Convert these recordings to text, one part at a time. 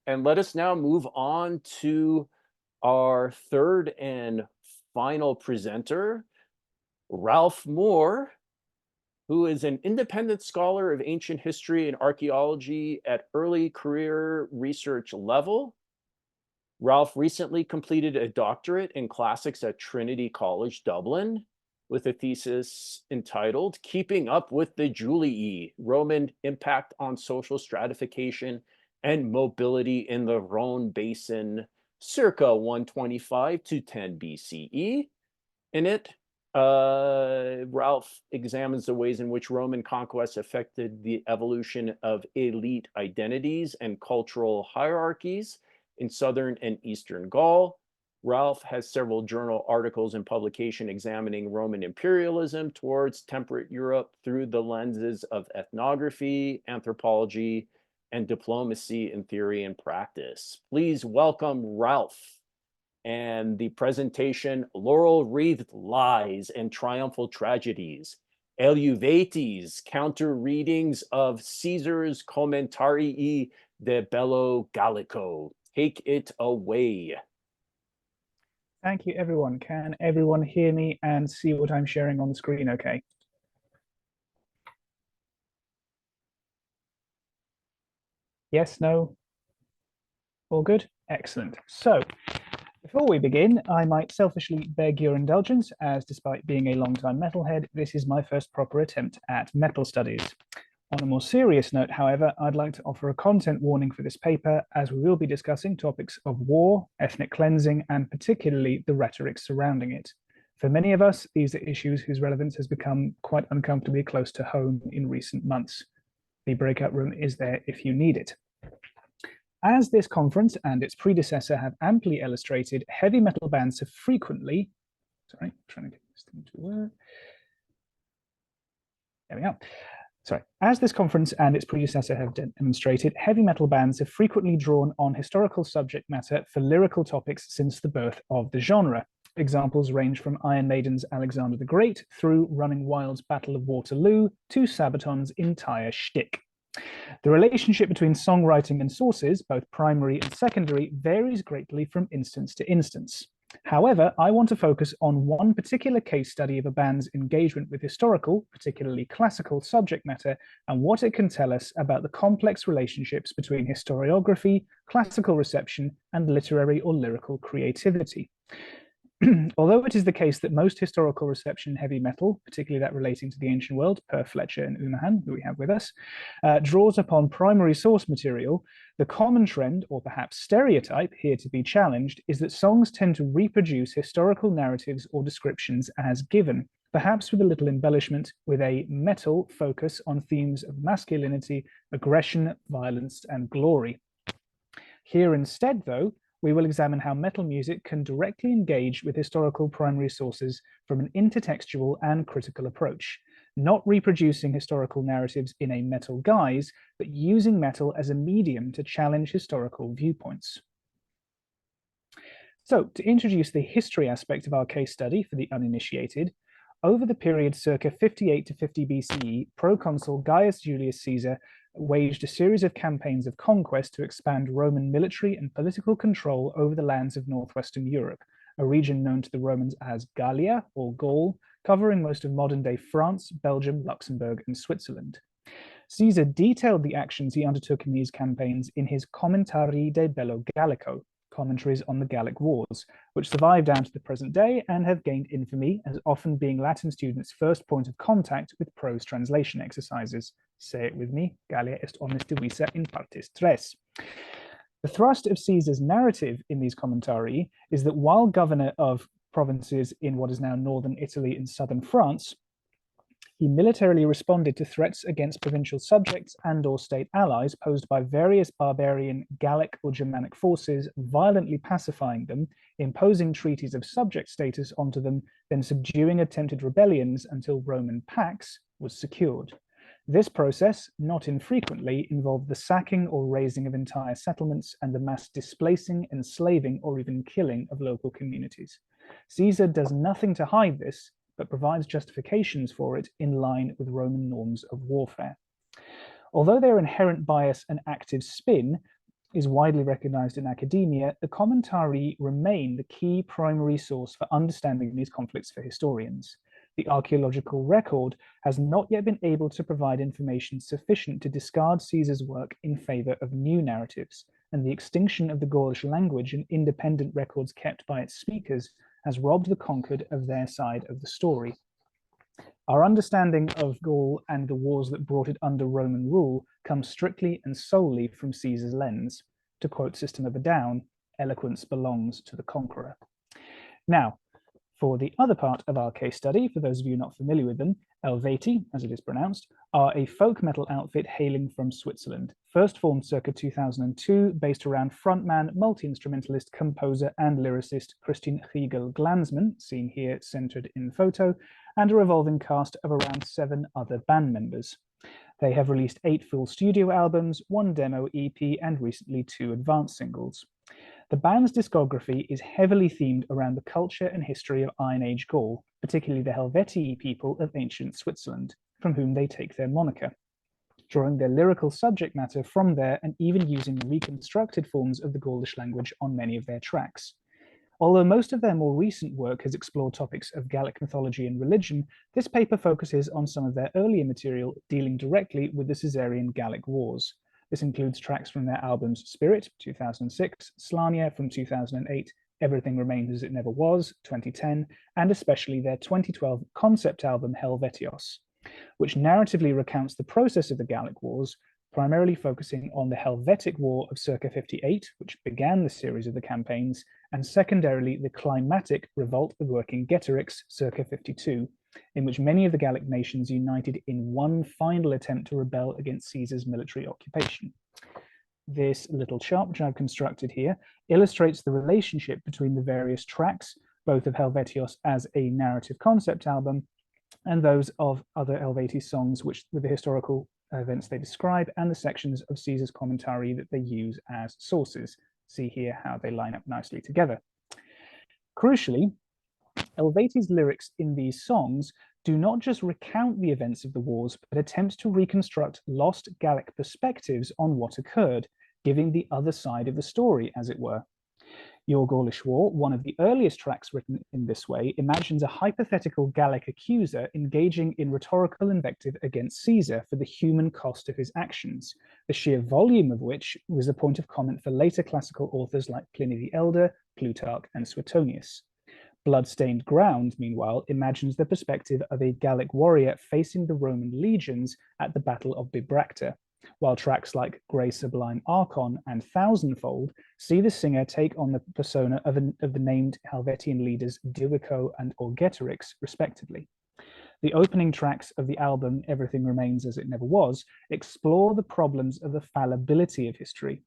And let us now move on to our third and final presenter, Ralph Moore, who is an independent scholar of ancient history and archaeology at early career research level. Ralph recently completed a doctorate in classics at Trinity College, Dublin, with a thesis entitled Keeping Up with the Julii, Roman Impact on Social Stratification and Mobility in the Rhone Basin, circa 125 to 10 BCE. In it, Ralph examines the ways in which Roman conquest affected the evolution of elite identities and cultural hierarchies in southern and eastern Gaul. Ralph has several journal articles and publication examining Roman imperialism towards temperate Europe through the lenses of ethnography, anthropology, and diplomacy in theory and practice. Please welcome Ralph and the presentation Laurel-Wreathed Lies and Triumphal Tragedies, Eluveitie, Counter Readings of Caesar's Commentarii de Bello Gallico. Take it away. Thank you, everyone. Can everyone hear me and see what I'm sharing on the screen okay? Yes, no? All good? Excellent. So, before we begin, I might selfishly beg your indulgence, as despite being a long-time metalhead, this is my first proper attempt at metal studies. On a more serious note, however, I'd like to offer a content warning for this paper, as we will be discussing topics of war, ethnic cleansing, and particularly the rhetoric surrounding it. For many of us, these are issues whose relevance has become quite uncomfortably close to home in recent months. The breakout room is there if you need it. As this conference and its predecessor have amply illustrated, heavy metal bands have frequently, sorry, I'm trying to get this thing to work. There we go. Sorry. As this conference and its predecessor have demonstrated, heavy metal bands have frequently drawn on historical subject matter for lyrical topics since the birth of the genre. Examples range from Iron Maiden's Alexander the Great through Running Wild's Battle of Waterloo to Sabaton's entire shtick. The relationship between songwriting and sources, both primary and secondary, varies greatly from instance to instance. However, I want to focus on one particular case study of a band's engagement with historical, particularly classical subject matter, and what it can tell us about the complex relationships between historiography, classical reception, and literary or lyrical creativity. Although it is the case that most historical reception heavy metal, particularly that relating to the ancient world, per Fletcher and Unahan, who we have with us, draws upon primary source material, the common trend, or perhaps stereotype, here to be challenged, is that songs tend to reproduce historical narratives or descriptions as given, perhaps with a little embellishment, with a metal focus on themes of masculinity, aggression, violence, and glory. Here instead, though, we will examine how metal music can directly engage with historical primary sources from an intertextual and critical approach, not reproducing historical narratives in a metal guise, but using metal as a medium to challenge historical viewpoints. So, to introduce the history aspect of our case study for the uninitiated, over the period circa 58 to 50 BCE, proconsul Gaius Julius Caesar waged a series of campaigns of conquest to expand Roman military and political control over the lands of northwestern Europe, a region known to the Romans as Gallia or Gaul, covering most of modern-day France, Belgium, Luxembourg, and Switzerland. Caesar detailed the actions he undertook in these campaigns in his Commentarii de Bello Gallico, commentaries on the Gallic Wars, which survive down to the present day and have gained infamy as often being Latin students' first point of contact with prose translation exercises. Say it with me, Gallia est omnis divisa in partes tres. The thrust of Caesar's narrative in these commentarii is that while governor of provinces in what is now northern Italy and southern France, he militarily responded to threats against provincial subjects and/or state allies posed by various barbarian Gallic or Germanic forces, violently pacifying them, imposing treaties of subject status onto them, then subduing attempted rebellions until Roman pax was secured. This process, not infrequently, involved the sacking or razing of entire settlements and the mass displacing, enslaving, or even killing of local communities. Caesar does nothing to hide this, but provides justifications for it in line with Roman norms of warfare. Although their inherent bias and active spin is widely recognized in academia, the Commentarii remain the key primary source for understanding these conflicts for historians. The archaeological record has not yet been able to provide information sufficient to discard Caesar's work in favor of new narratives, and the extinction of the Gaulish language and independent records kept by its speakers has robbed the conquered of their side of the story. Our understanding of Gaul and the wars that brought it under Roman rule comes strictly and solely from Caesar's lens. To quote System of a Down, eloquence belongs to the conqueror. Now, for the other part of our case study, for those of you not familiar with them, Eluveitie, as it is pronounced, are a folk metal outfit hailing from Switzerland, first formed circa 2002, based around frontman, multi-instrumentalist, composer, and lyricist Christian Riegel-Glanzmann, seen here centered in photo, and a revolving cast of around 7 other band members. They have released 8 full studio albums, 1 demo EP, and recently 2 advance singles. The band's discography is heavily themed around the culture and history of Iron Age Gaul, particularly the Helvetii people of ancient Switzerland, from whom they take their moniker, drawing their lyrical subject matter from there and even using reconstructed forms of the Gaulish language on many of their tracks. Although most of their more recent work has explored topics of Gallic mythology and religion, this paper focuses on some of their earlier material dealing directly with the Caesarean Gallic Wars. This includes tracks from their albums Spirit, 2006, Slania from 2008, Everything Remains as It Never Was, 2010, and especially their 2012 concept album Helvetios, which narratively recounts the process of the Gallic Wars, primarily focusing on the Helvetic War of circa 58, which began the series of the campaigns, and secondarily the climatic revolt of working Getterics circa 52, in which many of the Gallic nations united in one final attempt to rebel against Caesar's military occupation. This little chart, which I've constructed here, illustrates the relationship between the various tracks, both of Helvetios as a narrative concept album, and those of other Eluveitie songs, which with the historical events they describe, and the sections of Caesar's commentary that they use as sources. See here how they line up nicely together. Crucially, Eluveities' lyrics in these songs do not just recount the events of the wars, but attempt to reconstruct lost Gallic perspectives on what occurred, giving the other side of the story, as it were. Your Gaulish War, one of the earliest tracks written in this way, imagines a hypothetical Gallic accuser engaging in rhetorical invective against Caesar for the human cost of his actions, the sheer volume of which was a point of comment for later classical authors like Pliny the Elder, Plutarch, and Suetonius. Bloodstained Ground, meanwhile, imagines the perspective of a Gallic warrior facing the Roman legions at the Battle of Bibracte, while tracks like Grey Sublime Archon and Thousandfold see the singer take on the persona of the named Helvetian leaders Diwico and Orgetorix, respectively. The opening tracks of the album Everything Remains as It Never Was explore the problems of the fallibility of history,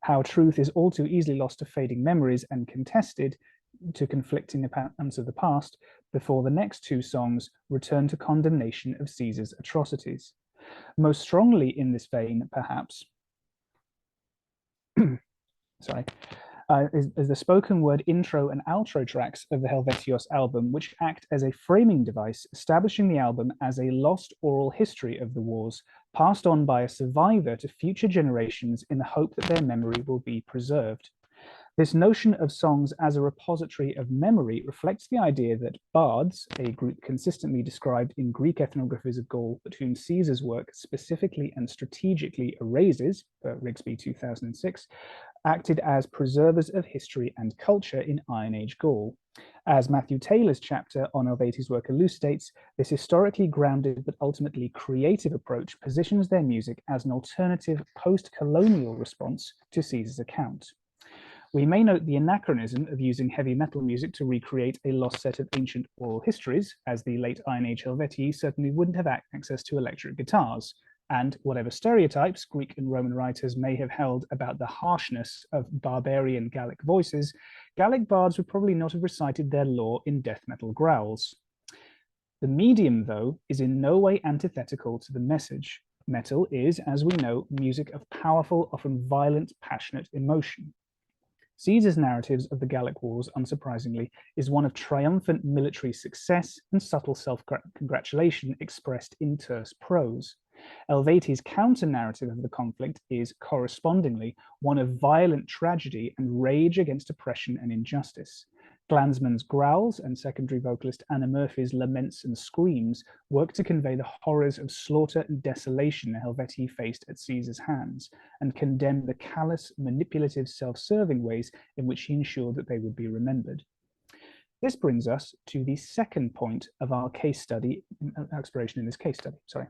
how truth is all too easily lost to fading memories and contested to conflicting accounts of the past, before the next 2 songs return to condemnation of Caesar's atrocities. Most strongly in this vein, perhaps, is the spoken word intro and outro tracks of the Helvetios album, which act as a framing device, establishing the album as a lost oral history of the wars, passed on by a survivor to future generations in the hope that their memory will be preserved. This notion of songs as a repository of memory reflects the idea that bards, a group consistently described in Greek ethnographies of Gaul, but whom Caesar's work specifically and strategically erases, per Rigsby 2006, acted as preservers of history and culture in Iron Age Gaul. As Matthew Taylor's chapter on Eluveities' work elucidates, this historically grounded but ultimately creative approach positions their music as an alternative post-colonial response to Caesar's account. We may note the anachronism of using heavy metal music to recreate a lost set of ancient oral histories, as the late Iron Age Helvetii certainly wouldn't have access to electric guitars, and whatever stereotypes Greek and Roman writers may have held about the harshness of barbarian Gallic voices, Gallic bards would probably not have recited their lore in death metal growls. The medium, though, is in no way antithetical to the message. Metal is, as we know, music of powerful, often violent, passionate emotion. Caesar's narratives of the Gallic Wars, unsurprisingly, is one of triumphant military success and subtle self-congratulation expressed in terse prose. Eluveities' counter-narrative of the conflict is correspondingly one of violent tragedy and rage against oppression and injustice. Glanzmann's growls and secondary vocalist Anna Murphy's laments and screams work to convey the horrors of slaughter and desolation Helvetii faced at Caesar's hands, and condemn the callous, manipulative, self-serving ways in which he ensured that they would be remembered. This brings us to the second point of our case study, exploration in this case study.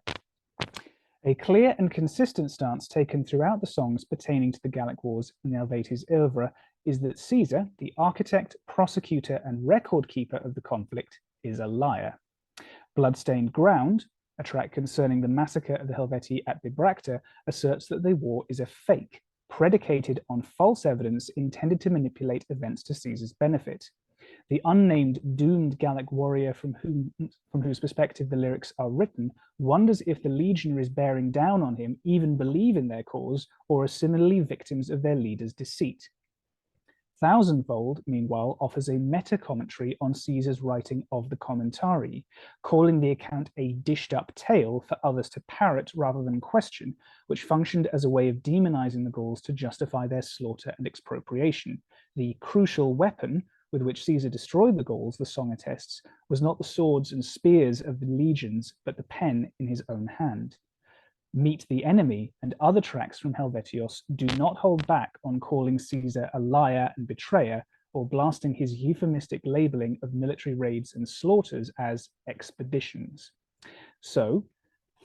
A clear and consistent stance taken throughout the songs pertaining to the Gallic Wars in Helveti's oeuvre is that Caesar, the architect, prosecutor, and record keeper of the conflict, is a liar. Bloodstained Ground, a track concerning the massacre of the Helvetii at Bibracte, asserts that the war is a fake, predicated on false evidence intended to manipulate events to Caesar's benefit. The unnamed doomed Gallic warrior from whose perspective the lyrics are written wonders if the legionaries bearing down on him even believe in their cause or are similarly victims of their leader's deceit. Thousandfold, meanwhile, offers a meta-commentary on Caesar's writing of the Commentarii, calling the account a dished-up tale for others to parrot rather than question, which functioned as a way of demonizing the Gauls to justify their slaughter and expropriation. The crucial weapon with which Caesar destroyed the Gauls, the song attests, was not the swords and spears of the legions, but the pen in his own hand. Meet the Enemy and other tracks from Helvetios do not hold back on calling Caesar a liar and betrayer, or blasting his euphemistic labeling of military raids and slaughters as expeditions. So,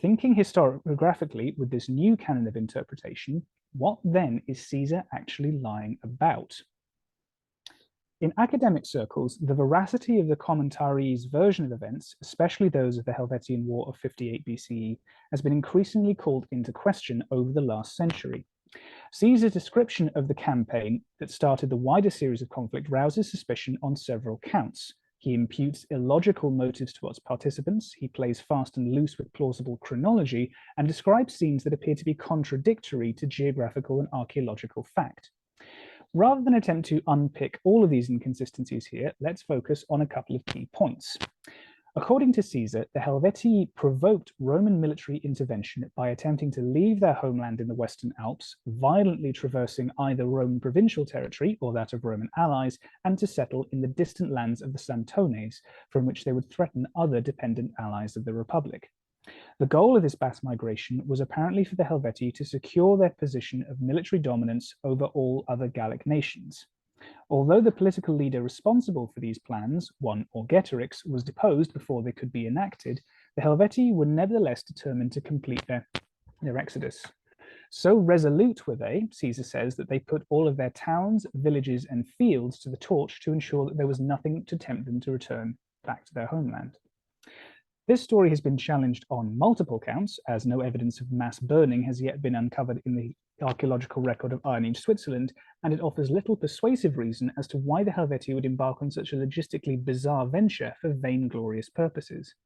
thinking historiographically with this new canon of interpretation, what then is Caesar actually lying about? In academic circles, the veracity of the Commentarii's version of events, especially those of the Helvetian War of 58 BCE, has been increasingly called into question over the last century. Caesar's description of the campaign that started the wider series of conflict rouses suspicion on several counts. He imputes illogical motives to its participants, he plays fast and loose with plausible chronology, and describes scenes that appear to be contradictory to geographical and archaeological fact. Rather than attempt to unpick all of these inconsistencies here, let's focus on a couple of key points. According to Caesar, the Helvetii provoked Roman military intervention by attempting to leave their homeland in the Western Alps, violently traversing either Roman provincial territory or that of Roman allies, and to settle in the distant lands of the Santones, from which they would threaten other dependent allies of the Republic. The goal of this mass migration was apparently for the Helvetii to secure their position of military dominance over all other Gallic nations. Although the political leader responsible for these plans, one Orgetorix, was deposed before they could be enacted, the Helvetii were nevertheless determined to complete their exodus. So resolute were they, Caesar says, that they put all of their towns, villages, and fields to the torch to ensure that there was nothing to tempt them to return back to their homeland. This story has been challenged on multiple counts, as no evidence of mass burning has yet been uncovered in the archaeological record of Iron Age Switzerland, and it offers little persuasive reason as to why the Helvetii would embark on such a logistically bizarre venture for vainglorious purposes.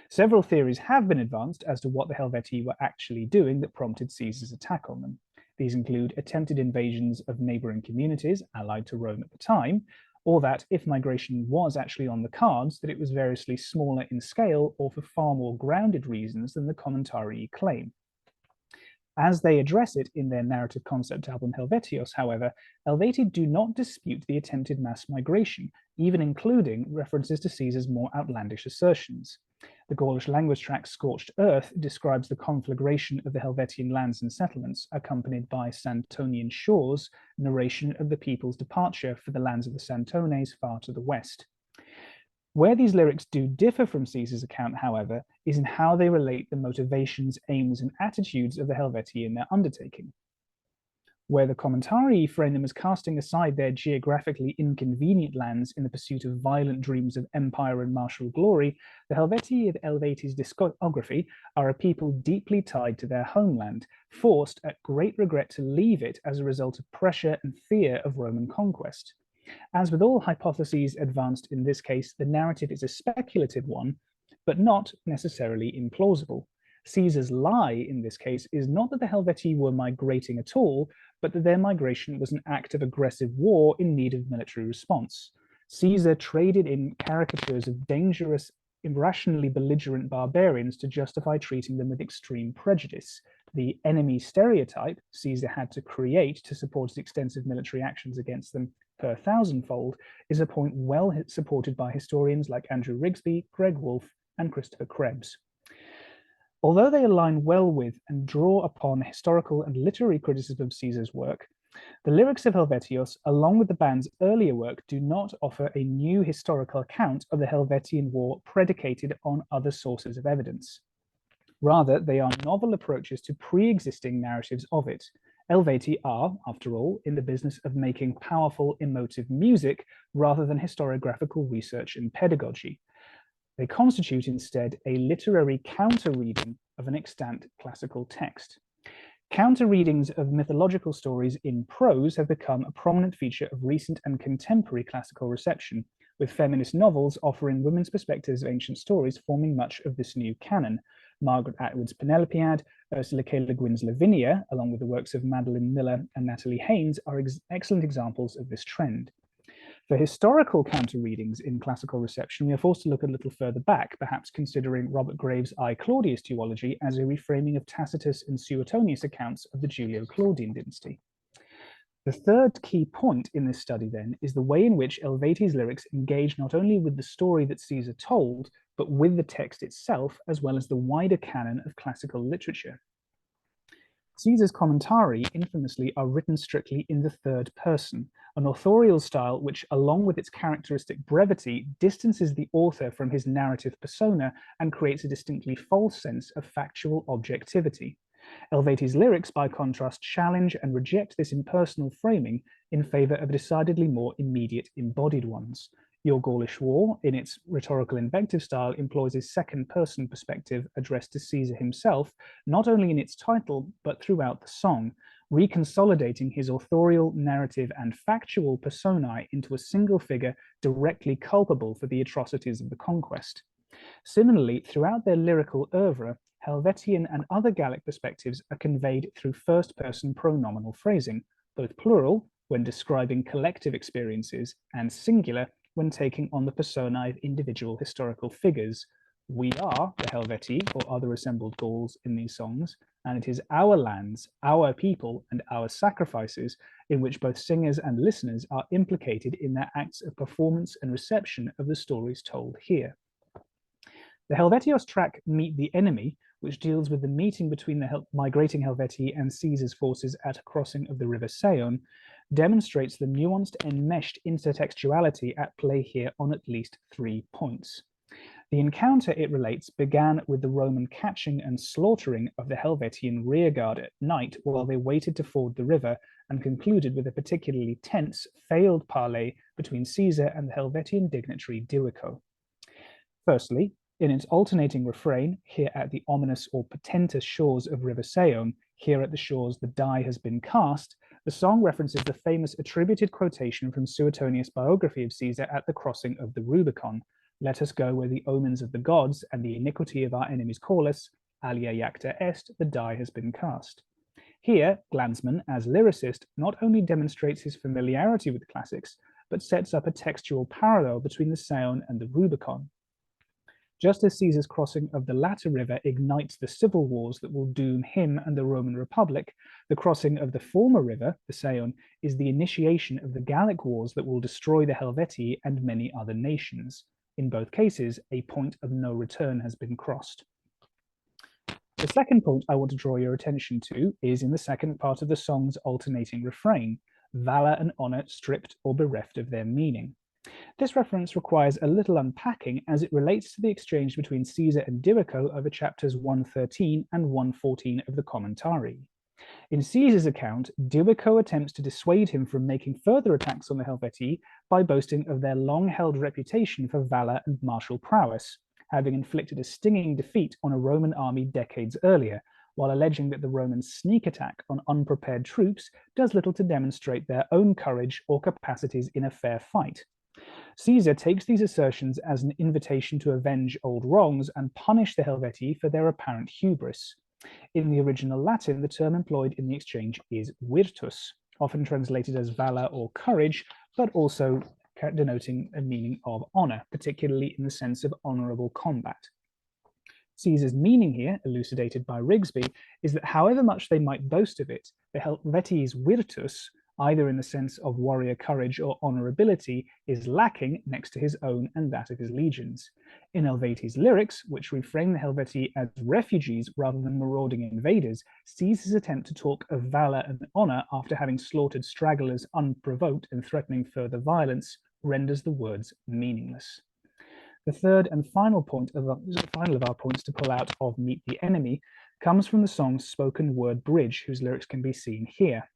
Several theories have been advanced as to what the Helvetii were actually doing that prompted Caesar's attack on them. These include attempted invasions of neighboring communities allied to Rome at the time, or that if migration was actually on the cards, that it was variously smaller in scale or for far more grounded reasons than the Commentarii claim. As they address it in their narrative concept album Helvetios, however, Helvetii do not dispute the attempted mass migration, even including references to Caesar's more outlandish assertions. The Gaulish language track Scorched Earth describes the conflagration of the Helvetian lands and settlements, accompanied by Santonian Shores, narration of the people's departure for the lands of the Santones far to the west. Where these lyrics do differ from Caesar's account, however, is in how they relate the motivations, aims, and attitudes of the Helvetii in their undertaking. Where the Commentarii frame them as casting aside their geographically inconvenient lands in the pursuit of violent dreams of empire and martial glory, the Helvetii of Eluveities' discography are a people deeply tied to their homeland, forced at great regret to leave it as a result of pressure and fear of Roman conquest. As with all hypotheses advanced in this case, the narrative is a speculative one, but not necessarily implausible. Caesar's lie in this case is not that the Helvetii were migrating at all, but that their migration was an act of aggressive war in need of military response. Caesar traded in caricatures of dangerous irrationally belligerent barbarians to justify treating them with extreme prejudice. The enemy stereotype Caesar had to create to support his extensive military actions against them per thousandfold is a point well supported by historians like Andrew Rigsby, Greg Wolfe, and Christopher Krebs. Although they align well with and draw upon historical and literary criticism of Caesar's work, the lyrics of Helvetios, along with the band's earlier work, do not offer a new historical account of the Helvetian War predicated on other sources of evidence. Rather, they are novel approaches to pre-existing narratives of it. Eluveitie are, after all, in the business of making powerful, emotive music rather than historiographical research and pedagogy. They constitute instead a literary counter-reading of an extant classical text. Counter-readings of mythological stories in prose have become a prominent feature of recent and contemporary classical reception, with feminist novels offering women's perspectives of ancient stories forming much of this new canon. Margaret Atwood's Penelopiad, Ursula K. Le Guin's Lavinia, along with the works of Madeline Miller and Natalie Haynes, are excellent examples of this trend. For historical counter-readings in classical reception, we are forced to look a little further back, perhaps considering Robert Graves' I Claudius duology as a reframing of Tacitus and Suetonius accounts of the Julio-Claudian dynasty. The third key point in this study, then, is the way in which Eluveities' lyrics engage not only with the story that Caesar told, but with the text itself, as well as the wider canon of classical literature. Caesar's Commentarii, infamously, are written strictly in the third person, an authorial style which, along with its characteristic brevity, distances the author from his narrative persona and creates a distinctly false sense of factual objectivity. Eluveities' lyrics, by contrast, challenge and reject this impersonal framing in favor of decidedly more immediate embodied ones. Your Gaulish War, in its rhetorical invective style, employs a second-person perspective addressed to Caesar himself, not only in its title, but throughout the song, reconsolidating his authorial, narrative, and factual personae into a single figure directly culpable for the atrocities of the conquest. Similarly, throughout their lyrical oeuvre, Helvetian and other Gallic perspectives are conveyed through first-person pronominal phrasing, both plural, when describing collective experiences, and singular, when taking on the personae of individual historical figures. We are the Helvetii, or other assembled Gauls in these songs, and it is our lands, our people, and our sacrifices in which both singers and listeners are implicated in their acts of performance and reception of the stories told here. The Helvetios track Meet the Enemy, which deals with the meeting between the migrating Helvetii and Caesar's forces at a crossing of the River Saone, demonstrates the nuanced and meshed intertextuality at play here on at least 3 points. The encounter, it relates, began with the Roman catching and slaughtering of the Helvetian rearguard at night while they waited to ford the river, and concluded with a particularly tense, failed parley between Caesar and the Helvetian dignitary Diwico. Firstly, in its alternating refrain, here at the ominous or portentous shores of River Saone, here at the shores the die has been cast, the song references the famous attributed quotation from Suetonius' biography of Caesar at the crossing of the Rubicon. Let us go where the omens of the gods and the iniquity of our enemies call us, alia iacta est, the die has been cast. Here, Glanzmann, as lyricist, not only demonstrates his familiarity with the classics, but sets up a textual parallel between the Saone and the Rubicon. Just as Caesar's crossing of the latter river ignites the civil wars that will doom him and the Roman Republic, the crossing of the former river, the Saone, is the initiation of the Gallic wars that will destroy the Helvetii and many other nations. In both cases, a point of no return has been crossed. The second point I want to draw your attention to is in the second part of the song's alternating refrain, valor and honor stripped or bereft of their meaning. This reference requires a little unpacking as it relates to the exchange between Caesar and Diwico over chapters 113 and 114 of the Commentarii. In Caesar's account, Diwico attempts to dissuade him from making further attacks on the Helvetii by boasting of their long-held reputation for valor and martial prowess, having inflicted a stinging defeat on a Roman army decades earlier, while alleging that the Romans' sneak attack on unprepared troops does little to demonstrate their own courage or capacities in a fair fight. Caesar takes these assertions as an invitation to avenge old wrongs and punish the Helvetii for their apparent hubris. In the original Latin, the term employed in the exchange is virtus, often translated as valor or courage, but also denoting a meaning of honor, particularly in the sense of honorable combat. Caesar's meaning here, elucidated by Rigsby, is that however much they might boast of it, the Helvetes virtus, either in the sense of warrior courage or honorability, is lacking next to his own and that of his legions. In Eluveitie lyrics, which reframe the Helvetii as refugees rather than marauding invaders, Caesar's attempt to talk of valor and honor after having slaughtered stragglers unprovoked and threatening further violence renders the words meaningless. The third and final of our points to pull out of Meet the Enemy comes from the song's spoken word bridge, whose lyrics can be seen here.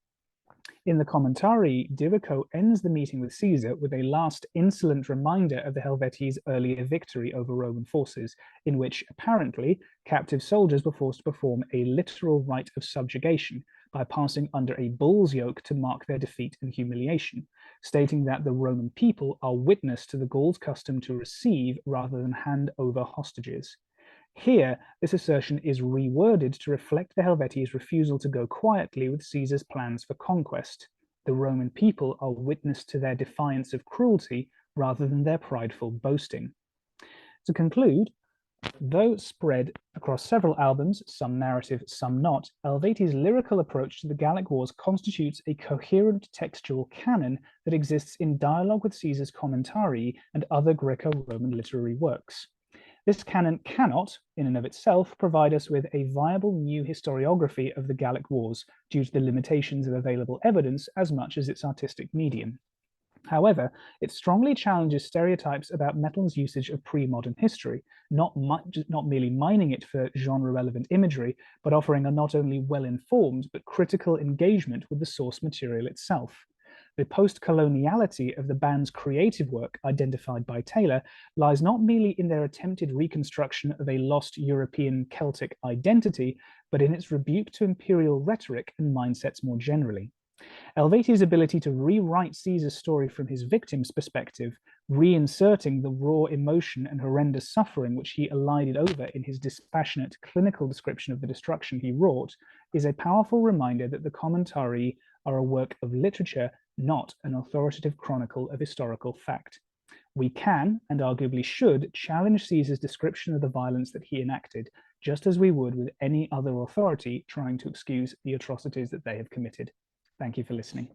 In the Commentarii, Divico ends the meeting with Caesar with a last insolent reminder of the Helvetes' earlier victory over Roman forces, in which, apparently, captive soldiers were forced to perform a literal rite of subjugation by passing under a bull's yoke to mark their defeat and humiliation, stating that the Roman people are witness to the Gauls' custom to receive rather than hand over hostages. Here, this assertion is reworded to reflect the Helvetes' refusal to go quietly with Caesar's plans for conquest. The Roman people are witness to their defiance of cruelty rather than their prideful boasting. To conclude, though spread across several albums, some narrative, some not, Eluveitie lyrical approach to the Gallic Wars constitutes a coherent textual canon that exists in dialogue with Caesar's Commentarii and other Greco-Roman literary works. This canon cannot, in and of itself, provide us with a viable new historiography of the Gallic Wars due to the limitations of available evidence as much as its artistic medium. However, it strongly challenges stereotypes about metal's usage of pre-modern history, not merely mining it for genre-relevant imagery, but offering a not only well-informed but critical engagement with the source material itself. The post-coloniality of the band's creative work, identified by Taylor, lies not merely in their attempted reconstruction of a lost European Celtic identity, but in its rebuke to imperial rhetoric and mindsets more generally. Eluveitie ability to rewrite Caesar's story from his victim's perspective, reinserting the raw emotion and horrendous suffering which he elided over in his dispassionate clinical description of the destruction he wrought, is a powerful reminder that the Commentarii are a work of literature, not an authoritative chronicle of historical fact. We can, and arguably should, challenge Caesar's description of the violence that he enacted, just as we would with any other authority trying to excuse the atrocities that they have committed. Thank you for listening.